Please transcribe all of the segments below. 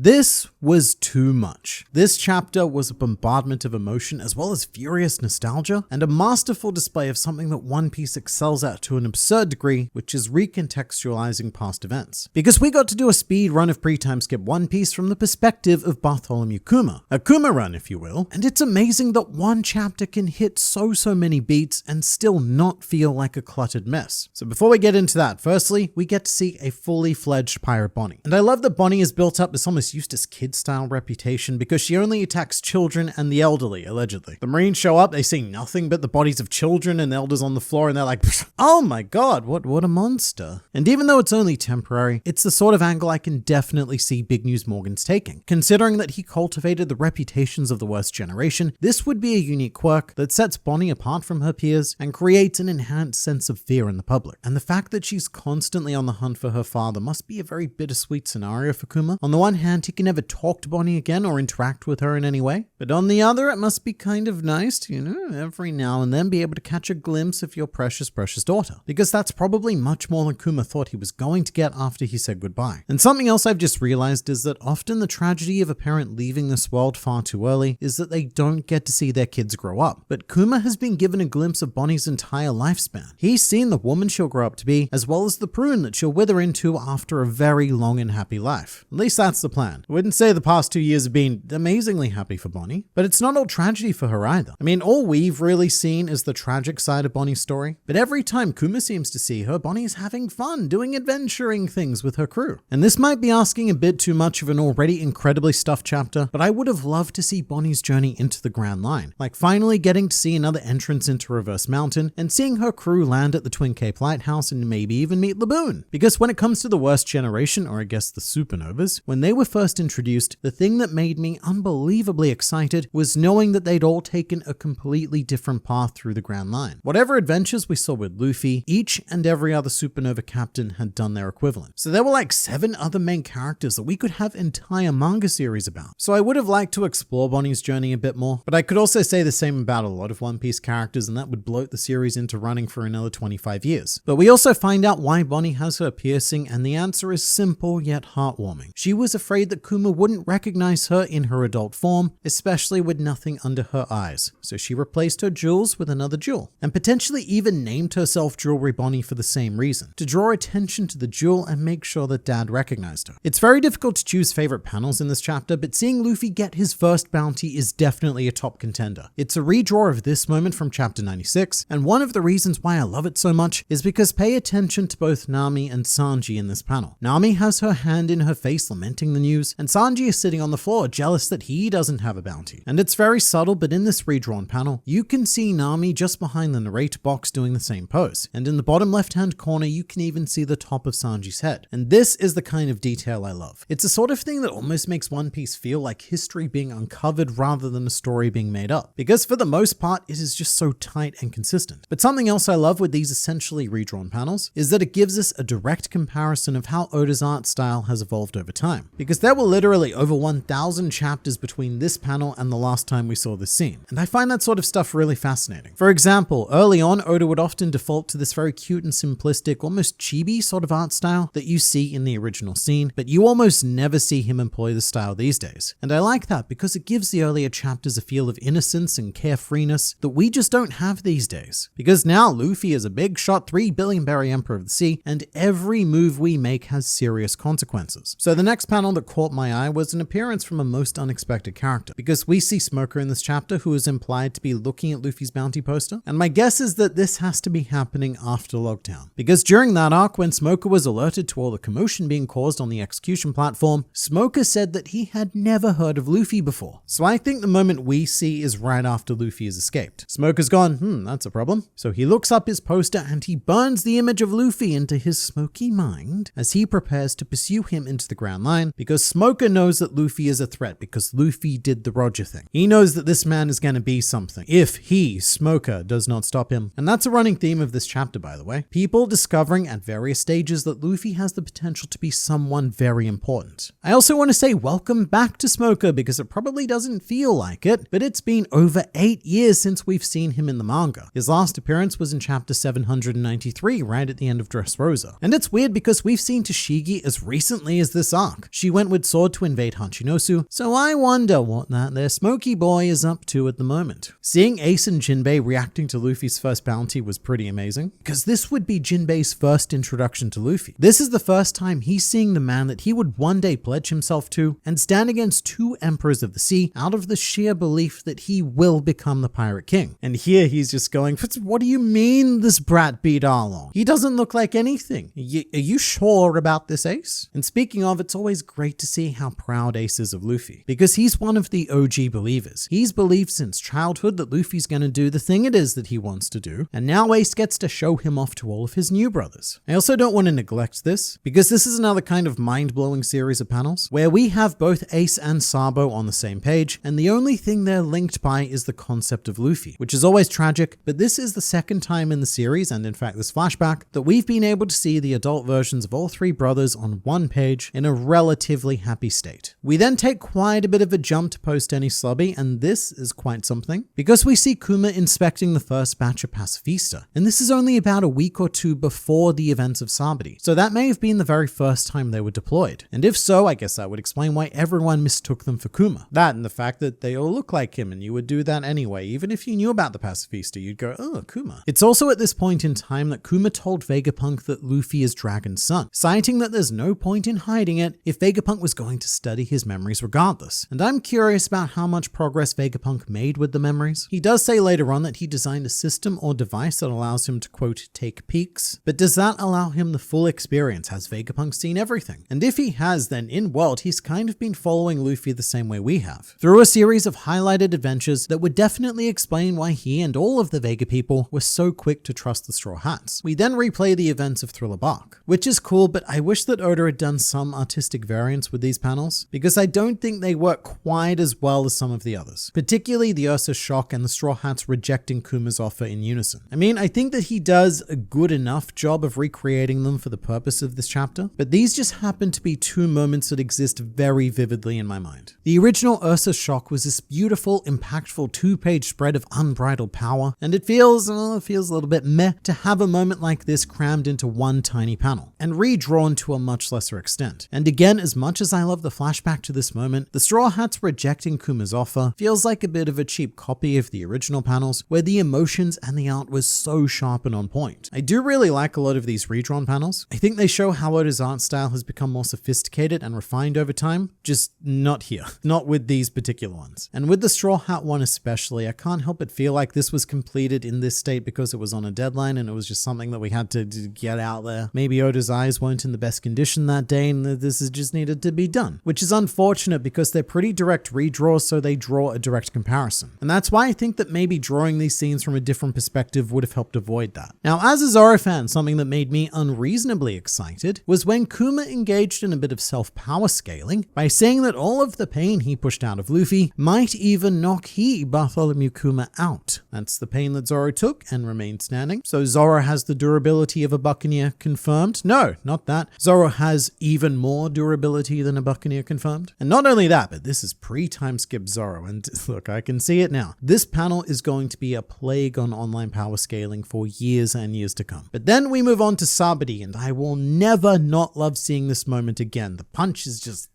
This was too much. This chapter was a bombardment of emotion as well as furious nostalgia, and a masterful display of something that One Piece excels at to an absurd degree, which is recontextualizing past events. Because we got to do a speed run of pre-time skip One Piece from the perspective of Bartholomew Kuma. A Kuma run, if you will, and it's amazing that one chapter can hit so many beats and still not feel like a cluttered mess. So before we get into that, firstly, we get to see a fully fledged pirate Bonnie. And I love that Bonnie is built up this almost Eustace Kid-style reputation because she only attacks children and the elderly, allegedly. The Marines show up, they see nothing but the bodies of children and elders on the floor, and they're like, oh my god, what a monster. And even though it's only temporary, it's the sort of angle I can definitely see Big News Morgan's taking. Considering that he cultivated the reputations of the worst generation, this would be a unique quirk that sets Bonnie apart from her peers and creates an enhanced sense of fear in the public. And the fact that she's constantly on the hunt for her father must be a very bittersweet scenario for Kuma. On the one hand, he can never talk to Bonnie again or interact with her in any way. But on the other, it must be kind of nice to, every now and then be able to catch a glimpse of your precious daughter. Because that's probably much more than Kuma thought he was going to get after he said goodbye. And something else I've just realized is that often the tragedy of a parent leaving this world far too early is that they don't get to see their kids grow up. But Kuma has been given a glimpse of Bonnie's entire lifespan. He's seen the woman she'll grow up to be, as well as the prune that she'll wither into after a very long and happy life. At least that's the plan. I wouldn't say the past 2 years have been amazingly happy for Bonnie, but it's not all tragedy for her either. I mean, all we've really seen is the tragic side of Bonnie's story, but every time Kuma seems to see her, Bonnie's having fun, doing adventuring things with her crew. And this might be asking a bit too much of an already incredibly stuffed chapter, but I would have loved to see Bonnie's journey into the Grand Line, like finally getting to see another entrance into Reverse Mountain and seeing her crew land at the Twin Cape Lighthouse and maybe even meet Laboon. Because when it comes to the worst generation, or I guess the supernovas, when they were first introduced, the thing that made me unbelievably excited was knowing that they'd all taken a completely different path through the Grand Line. Whatever adventures we saw with Luffy, each and every other supernova captain had done their equivalent. So there were like 7 other main characters that we could have entire manga series about. So I would have liked to explore Bonnie's journey a bit more, but I could also say the same about a lot of One Piece characters, and that would bloat the series into running for another 25 years. But we also find out why Bonnie has her piercing, and the answer is simple yet heartwarming. She was afraid that Kuma wouldn't recognize her in her adult form, especially with nothing under her eyes. So she replaced her jewels with another jewel, and potentially even named herself Jewelry Bonnie for the same reason, to draw attention to the jewel and make sure that Dad recognized her. It's very difficult to choose favorite panels in this chapter, but seeing Luffy get his first bounty is definitely a top contender. It's a redraw of this moment from chapter 96, and one of the reasons why I love it so much is because pay attention to both Nami and Sanji in this panel. Nami has her hand in her face lamenting the news, and Sanji is sitting on the floor jealous that he doesn't have a bounty. And it's very subtle, but in this redrawn panel, you can see Nami just behind the narrator box doing the same pose. And in the bottom left-hand corner, you can even see the top of Sanji's head. And this is the kind of detail I love. It's a sort of thing that almost makes One Piece feel like history being uncovered rather than a story being made up. Because for the most part, it is just so tight and consistent. But something else I love with these essentially redrawn panels is that it gives us a direct comparison of how Oda's art style has evolved over time. Because there were literally over 1,000 chapters between this panel and the last time we saw this scene. And I find that sort of stuff really fascinating. For example, early on, Oda would often default to this very cute and simplistic, almost chibi sort of art style that you see in the original scene, but you almost never see him employ the style these days. And I like that because it gives the earlier chapters a feel of innocence and carefreeness that we just don't have these days. Because now Luffy is a big shot 3 billion berry emperor of the sea, and every move we make has serious consequences. So the next panel that caught my eye was an appearance from a most unexpected character, because we see Smoker in this chapter, who is implied to be looking at Luffy's bounty poster, and my guess is that this has to be happening after Lockdown. Because during that arc, when Smoker was alerted to all the commotion being caused on the execution platform, Smoker said that he had never heard of Luffy before. So I think the moment we see is right after Luffy has escaped. Smoker's gone, that's a problem. So he looks up his poster and he burns the image of Luffy into his smoky mind as he prepares to pursue him into the Grand Line, because Smoker knows that Luffy is a threat because Luffy did the Roger thing. He knows that this man is going to be something if he, Smoker, does not stop him. And that's a running theme of this chapter, by the way. People discovering at various stages that Luffy has the potential to be someone very important. I also want to say welcome back to Smoker, because it probably doesn't feel like it, but it's been over 8 years since we've seen him in the manga. His last appearance was in chapter 793, right at the end of Dressrosa. And it's weird because we've seen Tashigi as recently as this arc. She went with Sword to invade Hachinosu, so I wonder what that there smoky boy is up to at the moment. Seeing Ace and Jinbei reacting to Luffy's first bounty was pretty amazing, because this would be Jinbei's first introduction to Luffy. This is the first time he's seeing the man that he would one day pledge himself to and stand against two emperors of the sea out of the sheer belief that he will become the Pirate King. And here he's just going, what do you mean this brat beat Arlong? He doesn't look like anything. Are you sure about this, Ace? And speaking of, it's always great to see how proud Ace is of Luffy, because he's one of the OG believers. He's believed since childhood that Luffy's going to do the thing it is that he wants to do, and now Ace gets to show him off to all of his new brothers. I also don't want to neglect this, because this is another kind of mind-blowing series of panels where we have both Ace and Sabo on the same page, and the only thing they're linked by is the concept of Luffy, which is always tragic, but this is the second time in the series, and in fact this flashback, that we've been able to see the adult versions of all three brothers on one page in a relatively happy state. We then take quite a bit of a jump to post Enies Lobby, and this is quite something, because we see Kuma inspecting the first batch of Pacifista, and this is only about a week or two before the events of Sabadi, so that may have been the very first time they were deployed, and if so, I guess that would explain why everyone mistook them for Kuma. That and the fact that they all look like him, and you would do that anyway. Even if you knew about the Pacifista, you'd go, oh, Kuma. It's also at this point in time that Kuma told Vegapunk that Luffy is Dragon's son, citing that there's no point in hiding it if Vegapunk was going to study his memories regardless. And I'm curious about how much progress Vegapunk made with the memories. He does say later on that he designed a system or device that allows him to, quote, take peeks, but does that allow him the full experience? Has Vegapunk seen everything? And if he has, then in world, he's kind of been following Luffy the same way we have, through a series of highlighted adventures that would definitely explain why he and all of the Vega people were so quick to trust the Straw Hats. We then replay the events of Thriller Bark, which is cool, but I wish that Oda had done some artistic variants with these panels, because I don't think they work quite as well as some of the others, particularly the Ursa shock and the Straw Hats rejecting Kuma's offer in unison. I mean, I think that he does a good enough job of recreating them for the purpose of this chapter, but these just happen to be two moments that exist very vividly in my mind. The original Ursa shock was this beautiful, impactful two-page spread of unbridled power, and it feels a little bit meh to have a moment like this crammed into one tiny panel, and redrawn to a much lesser extent. And again, as much as I love the flashback to this moment, the Straw Hats rejecting Kuma's offer feels like a bit of a cheap copy of the original panels, where the emotions and the art was so sharp and on point. I do really like a lot of these redrawn panels. I think they show how Oda's art style has become more sophisticated and refined over time, just not here. Not with these particular ones. And with the Straw Hat one especially, I can't help but feel like this was completed in this state because it was on a deadline and it was just something that we had to get out there. Maybe Oda's eyes weren't in the best condition that day and this is just needed to be done, which is unfortunate because they're pretty direct redraws, so they draw a direct comparison. And that's why I think that maybe drawing these scenes from a different perspective would have helped avoid that. Now, as a Zoro fan, something that made me unreasonably excited was when Kuma engaged in a bit of self-power scaling by saying that all of the pain he pushed out of Luffy might even knock Bartholomew Kuma out. That's the pain that Zoro took and remained standing. So Zoro has the durability of a Buccaneer confirmed. No, not that. Zoro has even more durability than a Buccaneer confirmed. And not only that, but this is pre-time skip Zoro. And look, I can see it now. This panel is going to be a plague on online power scaling for years and years to come. But then we move on to Sabadi, and I will never not love seeing this moment again. The punch is just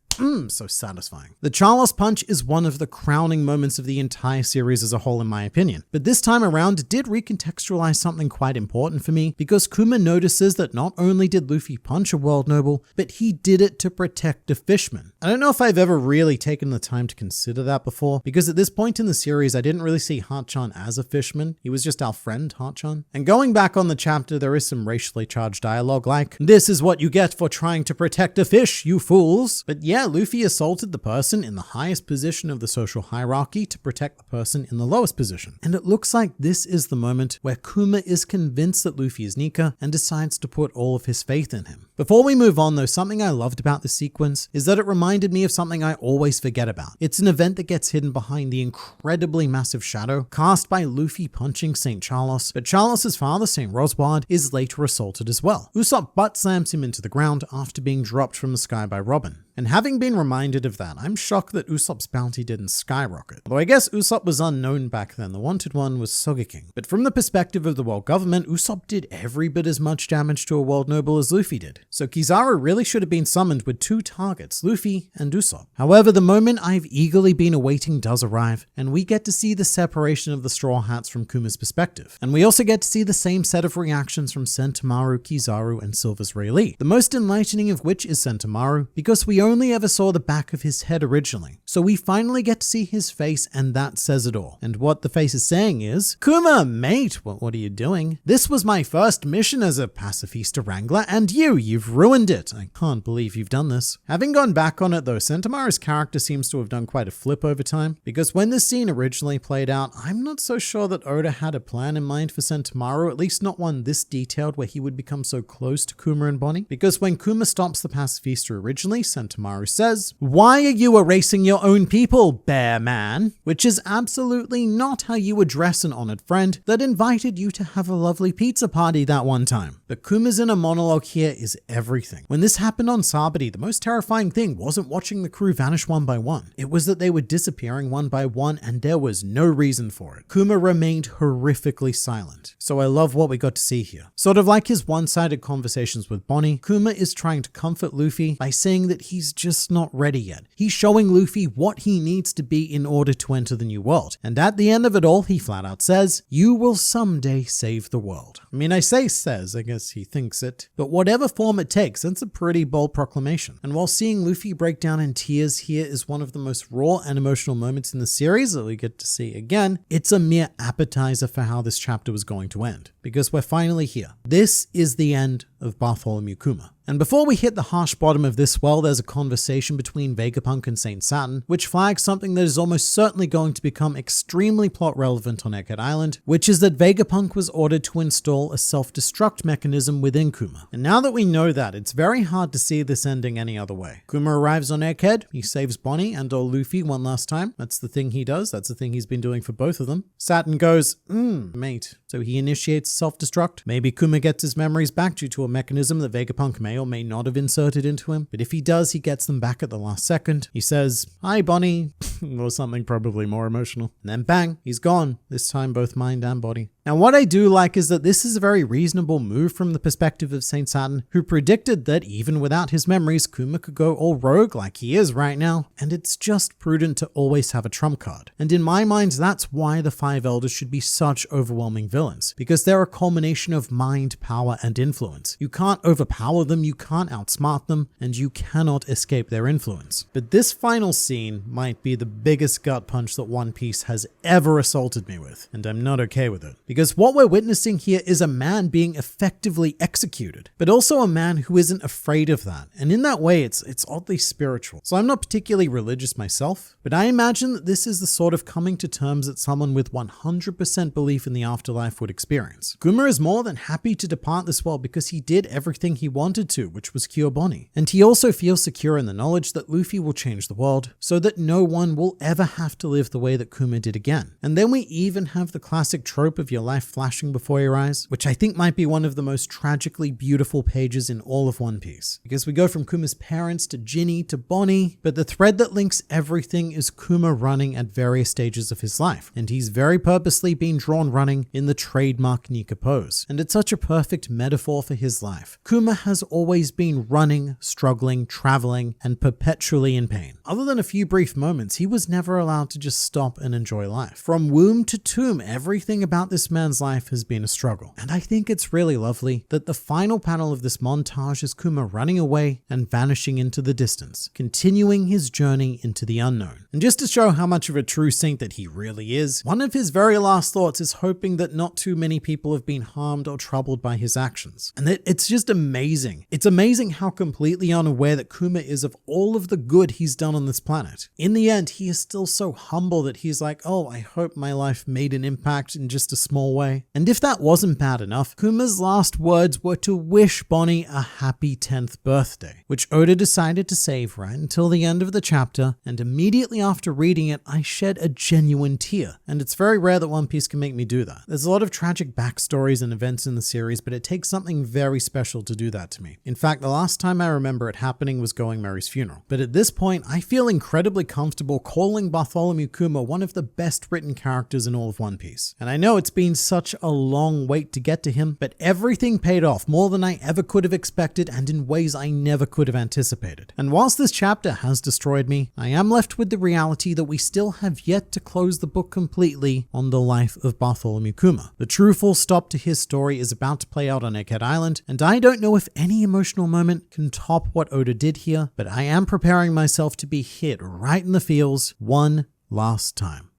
so satisfying. The Charlos punch is one of the crowning moments of the entire series as a whole in my opinion, but this time around it did recontextualize something quite important for me, because Kuma notices that not only did Luffy punch a world noble, but he did it to protect a fishman. I don't know if I've ever really taken the time to consider that before, because at this point in the series I didn't really see Hachan as a fishman, he was just our friend Hachan. And going back on the chapter, there is some racially charged dialogue like, "This is what you get for trying to protect a fish, you fools." But yeah, Luffy assaulted the person in the highest position of the social hierarchy to protect the person in the lowest position. And it looks like this is the moment where Kuma is convinced that Luffy is Nika and decides to put all of his faith in him. Before we move on though, something I loved about this sequence is that it reminded me of something I always forget about. It's an event that gets hidden behind the incredibly massive shadow cast by Luffy punching St. Charlos, but Charlos's father, St. Rosward, is later assaulted as well. Usopp butt slams him into the ground after being dropped from the sky by Robin. And having having been reminded of that, I'm shocked that Usopp's bounty didn't skyrocket. Although I guess Usopp was unknown back then, the wanted one was Sogeking. But from the perspective of the world government, Usopp did every bit as much damage to a world noble as Luffy did. So Kizaru really should have been summoned with 2 targets, Luffy and Usopp. However, the moment I've eagerly been awaiting does arrive, and we get to see the separation of the Straw Hats from Kuma's perspective. And we also get to see the same set of reactions from Sentomaru, Kizaru, and Silver's Rayleigh. The most enlightening of which is Sentomaru, because we only ever saw the back of his head originally. So we finally get to see his face, and that says it all. And what the face is saying is, Kuma, mate, what are you doing? This was my first mission as a pacifista wrangler, and you've ruined it. I can't believe you've done this. Having gone back on it though, Sentomaru's character seems to have done quite a flip over time, because when this scene originally played out, I'm not so sure that Oda had a plan in mind for Sentomaru, at least not one this detailed where he would become so close to Kuma and Bonnie. Because when Kuma stops the pacifista originally, Sentomaru says, "Why are you erasing your own people, bear man?" Which is absolutely not how you address an honored friend that invited you to have a lovely pizza party that one time. But Kuma's inner monologue here is everything. When this happened on Sabaody, the most terrifying thing wasn't watching the crew vanish one by one. It was that they were disappearing one by one, and there was no reason for it. Kuma remained horrifically silent. So I love what we got to see here. Sort of like his one-sided conversations with Bonnie, Kuma is trying to comfort Luffy by saying that he's just not ready yet. He's showing Luffy what he needs to be in order to enter the new world. And at the end of it all, he flat out says, "You will someday save the world." I mean, I say says, I guess he thinks it. But whatever form it takes, that's a pretty bold proclamation. And while seeing Luffy break down in tears here is one of the most raw and emotional moments in the series that we get to see again, it's a mere appetizer for how this chapter was going to end. Because we're finally here. This is the end of Bartholomew Kuma. And before we hit the harsh bottom of this well, there's a conversation between Vegapunk and Saint Saturn, which flags something that is almost certainly going to become extremely plot relevant on Egghead Island, which is that Vegapunk was ordered to install a self-destruct mechanism within Kuma. And now that we know that, it's very hard to see this ending any other way. Kuma arrives on Egghead, he saves Bonnie and or Luffy one last time. That's the thing he does, that's the thing he's been doing for both of them. Saturn goes, mate. So he initiates self-destruct. Maybe Kuma gets his memories back due to a mechanism that Vegapunk may or may not have inserted into him, but if he does, he gets them back at the last second. He says, "Hi, Bonnie," or something probably more emotional. And then bang, he's gone, this time both mind and body. Now, what I do like is that this is a very reasonable move from the perspective of Saint Saturn, who predicted that even without his memories, Kuma could go all rogue like he is right now, and it's just prudent to always have a trump card. And in my mind, that's why the Five Elders should be such overwhelming villains, because they're a culmination of mind, power, and influence. You can't overpower them, you can't outsmart them, and you cannot escape their influence. But this final scene might be the biggest gut punch that One Piece has ever assaulted me with, and I'm not okay with it. Because what we're witnessing here is a man being effectively executed, but also a man who isn't afraid of that. And in that way, it's oddly spiritual. So I'm not particularly religious myself, but I imagine that this is the sort of coming to terms that someone with 100% belief in the afterlife would experience. Kuma is more than happy to depart this world because he did everything he wanted to, which was cure Bonnie. And he also feels secure in the knowledge that Luffy will change the world so that no one will ever have to live the way that Kuma did again. And then we even have the classic trope of your life flashing before your eyes, which I think might be one of the most tragically beautiful pages in all of One Piece. Because we go from Kuma's parents to Ginny to Bonnie, but the thread that links everything is Kuma running at various stages of his life. And he's very purposely been drawn running in the trademark Nika pose. And it's such a perfect metaphor for his life. Kuma has always been running, struggling, traveling, and perpetually in pain. Other than a few brief moments, he was never allowed to just stop and enjoy life. From womb to tomb, everything about this man's life has been a struggle. And I think it's really lovely that the final panel of this montage is Kuma running away and vanishing into the distance, continuing his journey into the unknown. And just to show how much of a true saint that he really is, one of his very last thoughts is hoping that not too many people have been harmed or troubled by his actions. And it's just amazing. It's amazing how completely unaware that Kuma is of all of the good he's done on this planet. In the end, he is still so humble that he's like, oh, I hope my life made an impact in just a small way. And if that wasn't bad enough, Kuma's last words were to wish Bonnie a happy 10th birthday, which Oda decided to save right until the end of the chapter, and immediately after reading it, I shed a genuine tear. And it's very rare that One Piece can make me do that. There's a lot of tragic backstories and events in the series, but it takes something very special to do that to me. In fact, the last time I remember it happening was Going Merry's funeral. But at this point, I feel incredibly comfortable calling Bartholomew Kuma one of the best written characters in all of One Piece. And I know it's been such a long wait to get to him, but everything paid off more than I ever could have expected and in ways I never could have anticipated. And whilst this chapter has destroyed me, I am left with the reality that we still have yet to close the book completely on the life of Bartholomew Kuma. The true full stop to his story is about to play out on Egghead Island, and I don't know if any emotional moment can top what Oda did here, but I am preparing myself to be hit right in the feels one last time.